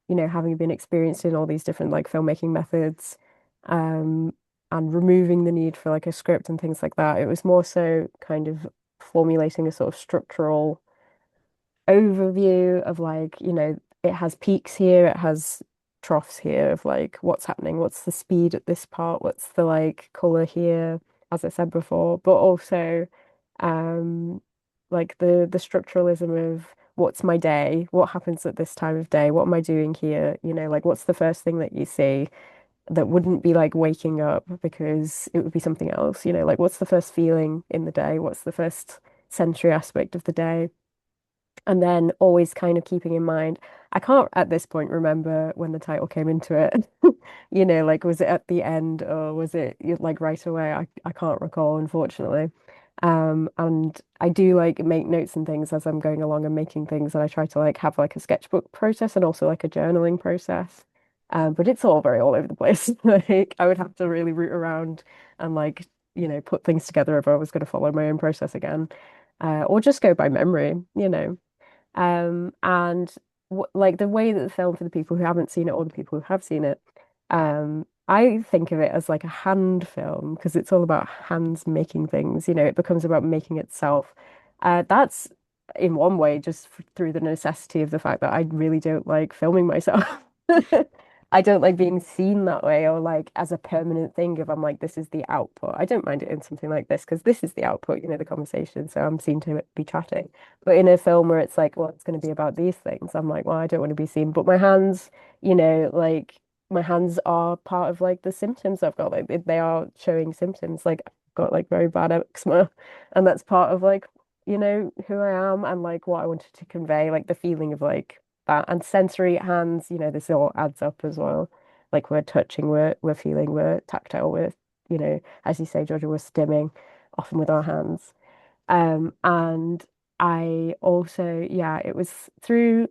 having been experienced in all these different like filmmaking methods, um, and removing the need for like a script and things like that. It was more so kind of formulating a sort of structural overview of like, it has peaks here, it has troughs here of like what's happening, what's the speed at this part, what's the like color here, as I said before, but also um like the structuralism of what's my day, what happens at this time of day, what am I doing here, like what's the first thing that you see that wouldn't be like waking up because it would be something else, like what's the first feeling in the day, what's the first sensory aspect of the day. And then always kind of keeping in mind, I can't at this point remember when the title came into it. Like was it at the end or was it like right away? I can't recall, unfortunately. And I do like make notes and things as I'm going along and making things, and I try to like have like a sketchbook process and also like a journaling process. But it's all very all over the place. Like I would have to really root around and like, put things together if I was going to follow my own process again. Or just go by memory. And like the way that the film, for the people who haven't seen it or the people who have seen it, I think of it as like a hand film because it's all about hands making things. It becomes about making itself. That's in one way just through the necessity of the fact that I really don't like filming myself. I don't like being seen that way or like as a permanent thing if I'm like, this is the output. I don't mind it in something like this because this is the output, the conversation. So I'm seen to be chatting. But in a film where it's like, well, it's going to be about these things, I'm like, well, I don't want to be seen. But my hands, like my hands are part of like the symptoms I've got. Like they are showing symptoms. Like I've got like very bad eczema, and that's part of like, who I am and like what I wanted to convey, like the feeling of like that and sensory hands, this all adds up as well. Like we're touching, we're feeling, we're tactile, as you say, Georgia, we're stimming, often with our hands. And I also, yeah, it was through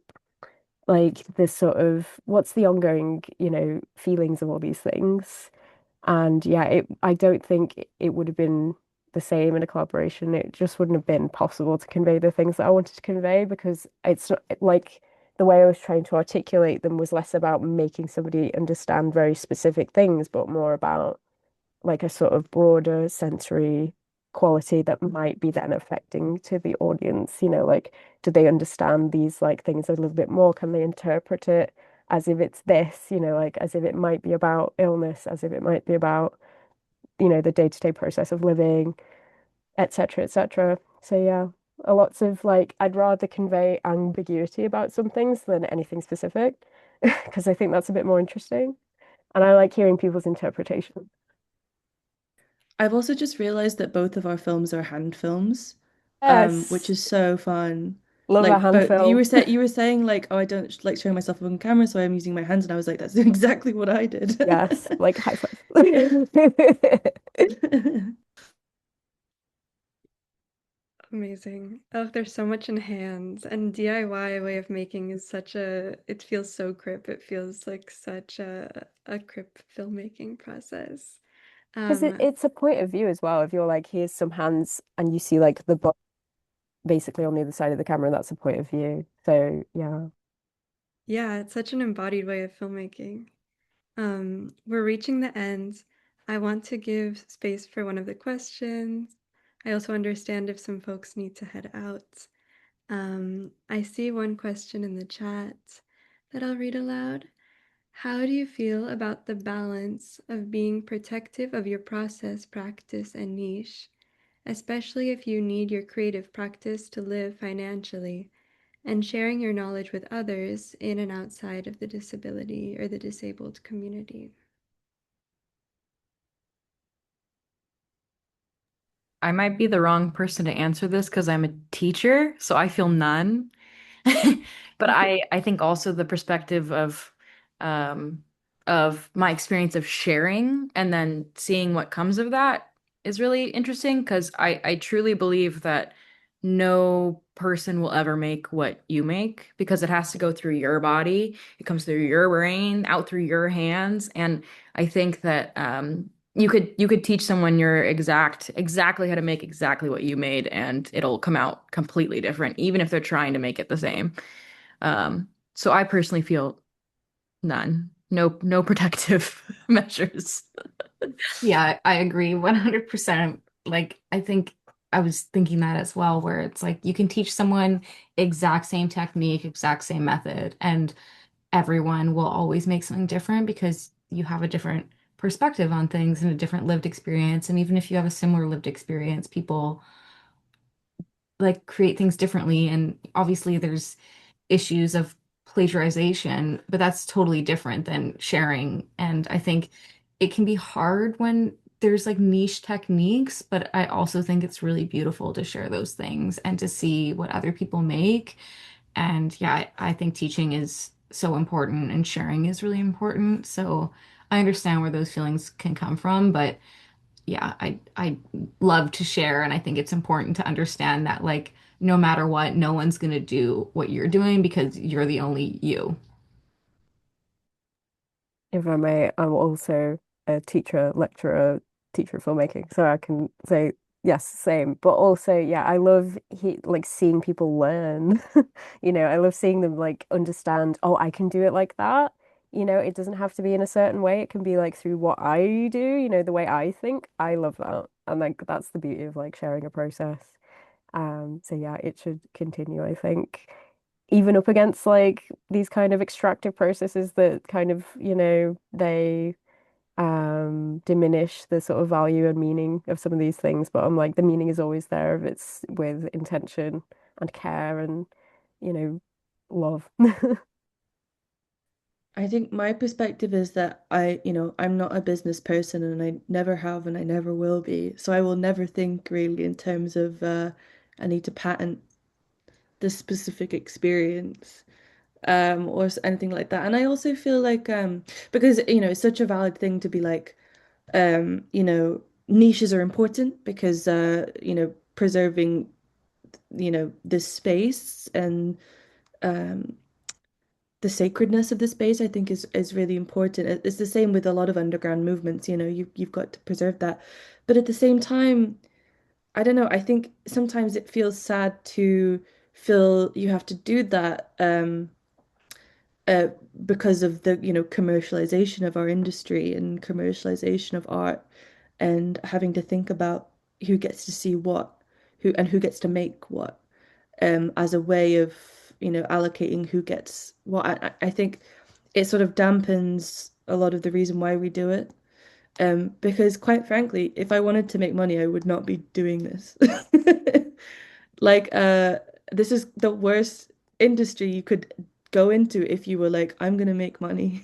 like this sort of what's the ongoing, feelings of all these things. And yeah, I don't think it would have been the same in a collaboration. It just wouldn't have been possible to convey the things that I wanted to convey because it's not like the way I was trying to articulate them was less about making somebody understand very specific things, but more about like a sort of broader sensory quality that might be then affecting to the audience, like do they understand these like things a little bit more? Can they interpret it as if it's this, like as if it might be about illness, as if it might be about, the day-to-day process of living, etc., etc. So yeah, a lots of like I'd rather convey ambiguity about some things than anything specific because I think that's a bit more interesting. And I like hearing people's interpretation. I've also just realized that both of our films are hand films, which Yes. is so fun. Love a Like, hand but film. you were saying like, oh, I don't like showing myself on camera, so I'm using my hands, and I was like, that's exactly what I did. Yes, like high five. Amazing. Oh, there's so much in hands, and DIY way of making is such a, it feels so crip. It feels like such a crip filmmaking process. Because Um, it's a point of view as well. If you're like, here's some hands, and you see like the butt basically on the other side of the camera, that's a point of view. So yeah. yeah, it's such an embodied way of filmmaking. We're reaching the end. I want to give space for one of the questions. I also understand if some folks need to head out. I see one question in the chat that I'll read aloud. How do you feel about the balance of being protective of your process, practice, and niche, especially if you need your creative practice to live financially, and sharing your knowledge with others in and outside of the disability or the disabled community? I might be the wrong person to answer this because I'm a teacher, so I feel none. But I think also the perspective um of my experience of sharing and then seeing what comes of that is really interesting because I truly believe that no person will ever make what you make because it has to go through your body, it comes through your brain, out through your hands, and I think that you could teach someone your exactly how to make exactly what you made and it'll come out completely different, even if they're trying to make it the same. So I personally feel none. No protective measures. Yeah, I agree 100%. Like, I think I was thinking that as well, where it's like you can teach someone exact same technique, exact same method, and everyone will always make something different because you have a different perspective on things and a different lived experience. And even if you have a similar lived experience, people like create things differently. And obviously, there's issues of plagiarization, but that's totally different than sharing. And I think it can be hard when there's like niche techniques, but I also think it's really beautiful to share those things and to see what other people make. And yeah, I think teaching is so important and sharing is really important. So I understand where those feelings can come from, but yeah, I love to share and I think it's important to understand that like no matter what, no one's gonna do what you're doing because you're the only you. If I may, I'm also a teacher, lecturer, teacher of filmmaking, so I can say yes, same. But also, yeah, I love like seeing people learn. I love seeing them like understand, oh, I can do it like that. It doesn't have to be in a certain way. It can be like through what I do, the way I think. I love that. And like that's the beauty of like sharing a process. So yeah, it should continue, I think. Even up against like these kind of extractive processes that kind of, they diminish the sort of value and meaning of some of these things. But I'm like the meaning is always there if it's with intention and care and, you know, love. I think my perspective is that I'm not a business person and I never have and I never will be. So I will never think really in terms of I need to patent this specific experience or anything like that. And I also feel like because it's such a valid thing to be like niches are important because preserving this space and um the sacredness of the space, I think, is really important. It's the same with a lot of underground movements, you've got to preserve that. But at the same time, I don't know, I think sometimes it feels sad to feel you have to do that uh, because of the, commercialization of our industry and commercialization of art and having to think about who gets to see what, who gets to make what as a way of allocating who gets what. I think it sort of dampens a lot of the reason why we do it. Because quite frankly, if I wanted to make money, I would not be doing this. Like, this is the worst industry you could go into if you were like, I'm gonna make money.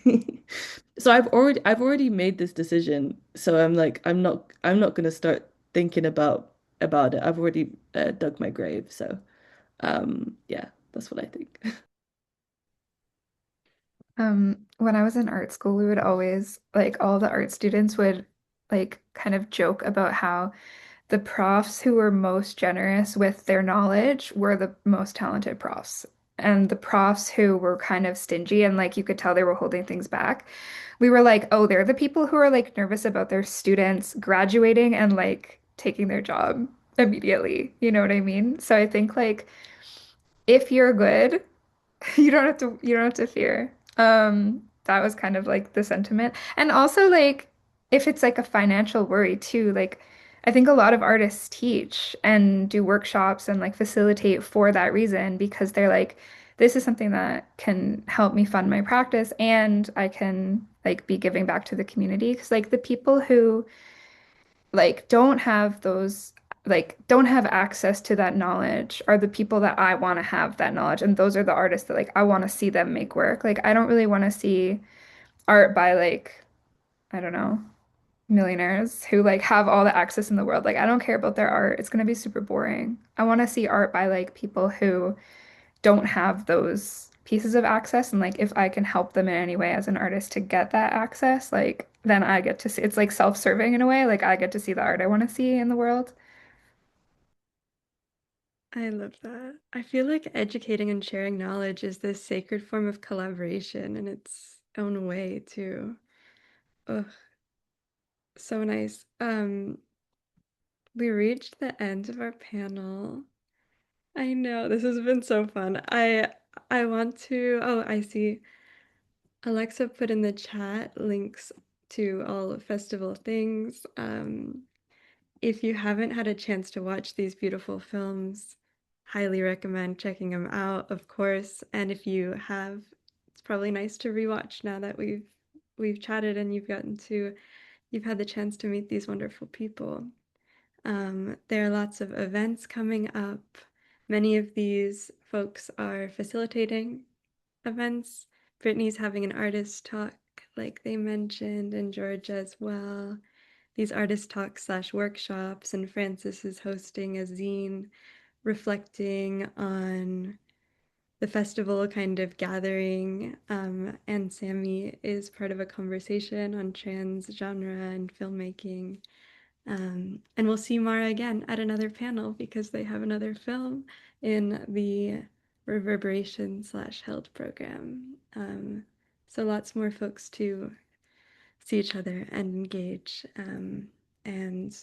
So I've already made this decision. So I'm like, I'm not gonna start thinking about it. I've already dug my grave. So yeah. That's what I think. When I was in art school, we would always, like, all the art students would, like, kind of joke about how the profs who were most generous with their knowledge were the most talented profs. And the profs who were kind of stingy and, like, you could tell they were holding things back, we were like, oh, they're the people who are, like, nervous about their students graduating and, like, taking their job immediately. You know what I mean? So I think, like, if you're good, you don't have to fear. That was kind of like the sentiment. And also, like, if it's like a financial worry too, like, I think a lot of artists teach and do workshops and like facilitate for that reason because they're like, this is something that can help me fund my practice and I can like be giving back to the community. Because like the people who like don't have access to that knowledge are the people that I want to have that knowledge, and those are the artists that like I want to see them make work. Like I don't really want to see art by like, I don't know, millionaires who like have all the access in the world. Like I don't care about their art. It's going to be super boring. I want to see art by like people who don't have those pieces of access, and like if I can help them in any way as an artist to get that access, like then I get to see, it's like self-serving in a way, like I get to see the art I want to see in the world. I love that. I feel like educating and sharing knowledge is this sacred form of collaboration in its own way too. Oh, so nice. We reached the end of our panel. I know this has been so fun. I want to, oh, I see. Alexa put in the chat links to all festival things. If you haven't had a chance to watch these beautiful films, highly recommend checking them out, of course. And if you have, it's probably nice to rewatch now that we've chatted and you've had the chance to meet these wonderful people. There are lots of events coming up. Many of these folks are facilitating events. Brittney's having an artist talk, like they mentioned, and Georgia as well. These artist talks slash workshops, and Francis is hosting a zine reflecting on the festival kind of gathering. And Sammy is part of a conversation on trans genre and filmmaking. And we'll see Mara again at another panel because they have another film in the Reverberation slash Held program. So lots more folks to see each other and engage, and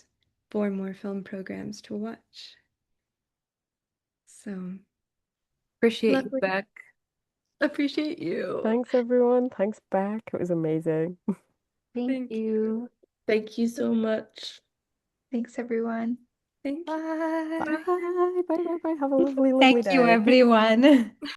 4 more film programs to watch. So Appreciate you, lovely. Bec. Appreciate you. Thanks, everyone. Thanks, Beck. It was amazing. Thank Thank you. Thank you so much. Thanks, everyone. Thank you. Bye. Bye. Bye. Bye. Bye. Bye. Have a lovely, lovely Thank you, day. everyone.